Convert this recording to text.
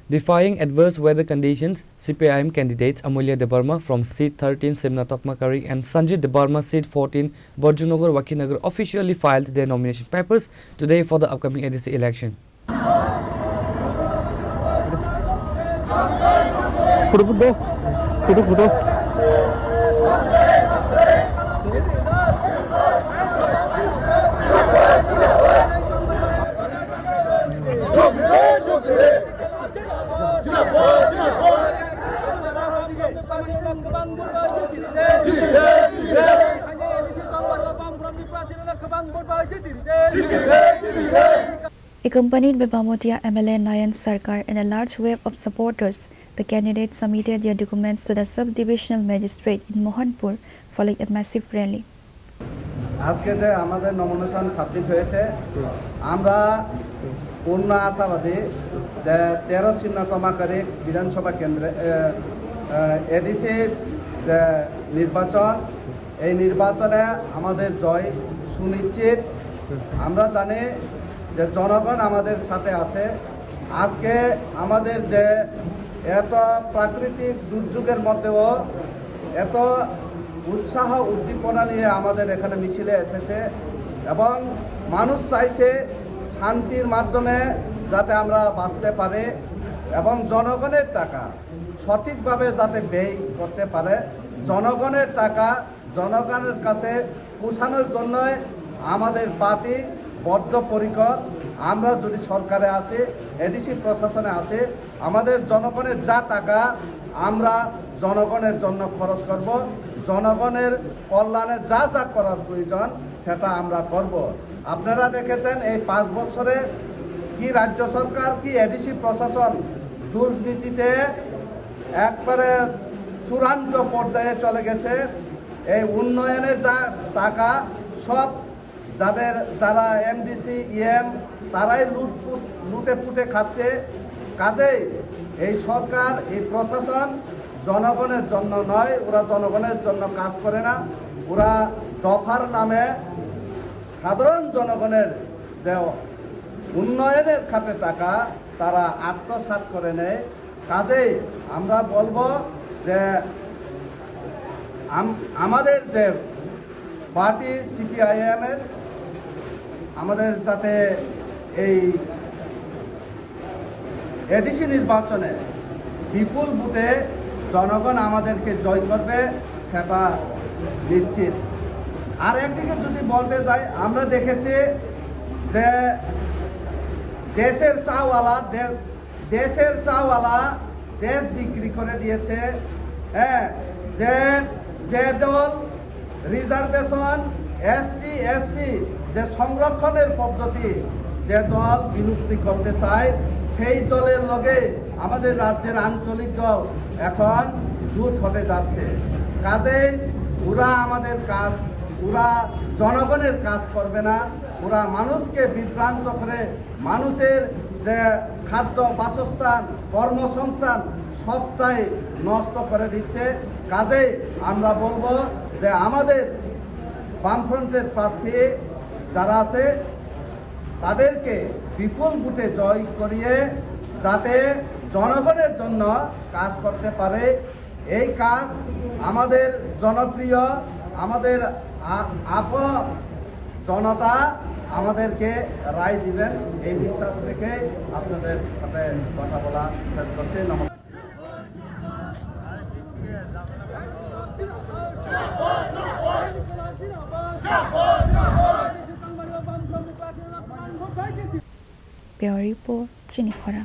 Defying adverse weather conditions, CPIM candidates Amulya Debarma from seat 13 Simna Tokmakari and Sanjay Debarma seat 14 Barjunagar Wakinagar officially filed their nomination papers today for the upcoming ADC election. Accompanied by Bamotia MLA Nayan Sarkar and a large wave of supporters, the candidates submitted their documents to the sub-divisional magistrate in Mohanpur following a massive rally. আজকে যে আমাদের nomination submit হয়েছে আমরা পূর্ণ আশাবাদী যে 13 ছিন্নতমাকারী বিধানসভা কেন্দ্রে এডিসি যে নির্বাচন এই নির্বাচনে আমাদের জয় সুনিশ্চিত। আমরা জানি যে জনগণ আমাদের সাথে আছে। আজকে আমাদের যে এত প্রাকৃতিক দুর্যোগের মধ্যেও এত উৎসাহ উদ্দীপনা নিয়ে আমাদের এখানে মিছিলে এসেছে এবং মানুষ চাইছে শান্তির মাধ্যমে যাতে আমরা বাঁচতে পারে এবং জনগণের টাকা সঠিকভাবে যাতে ব্যয় করতে পারে, জনগণের টাকা জনগণের কাছে পৌঁছানোর জন্য আমাদের পার্টি বদ্ধপরিকর। আমরা যদি সরকারে আছি, এডিসি প্রশাসনে আছি, আমাদের জনগণের যা টাকা আমরা জনগণের জন্য খরচ করব, জনগণের কল্যাণে যা যা করার প্রয়োজন সেটা আমরা করব। আপনারা দেখেছেন এই 5 বছরে কি রাজ্য সরকার কি এডিসি প্রশাসন দুর্নীতিতে একবারে চূড়ান্ত পর্যায়ে চলে গেছে। এই উন্নয়নের যা টাকা সব যারা এমডিসি ইএম তারাই লুটে পুটে খাচ্ছে। কাজেই এই সরকার এই প্রশাসন জনগণের জন্য নয়, ওরা জনগণের জন্য কাজ করে না, ওরা দফার নামে সাধারণ জনগণের যে উন্নয়নের খাতে টাকা তারা আত্মসাৎ করে নেয়। কাজেই আমরা বলবো যে আমাদের যে পার্টি সিপিআইএমের আমাদের যাতে এই এডিসি নির্বাচনে বিপুল ভোটে জনগণ আমাদেরকে জয় করবে সেটা নিশ্চিত। আর একদিকে যদি বলতে যাই, আমরা দেখেছি যে দেশের চাওয়ালা দেশ বিক্রি করে দিয়েছে। হ্যাঁ, যে দল রিজার্ভেশন এসটি এসসি যে সংরক্ষণের পদ্ধতি যে দল বিলুপ্তি করতে চায় সেই দলের লগে আমাদের রাজ্যের আঞ্চলিক দল এখন জোট হতে যাচ্ছে। কাজেই ওরা আমাদের কাজ, ওরা জনগণের কাজ করবে না, ওরা মানুষকে বিভ্রান্ত করে মানুষের যে খাদ্য বাসস্থান কর্মসংস্থান সবটাই নষ্ট করে দিচ্ছে। কাজেই আমরা বলবো যে আমাদের বামফ্রন্টের প্রার্থী যারা আছে তাদেরকে বিপুল ভোটে জয় করিয়ে যাতে জনগণের জন্য কাজ করতে পারে। এই কাজ আমাদের জনপ্রিয়, আমাদের জনতা আমাদেরকে রায় দিবেন এই বিশ্বাস রেখে আপনাদের সাথে কথা বলা শেষ করছি। নমস্কার। Bureau Report, Chinikhora.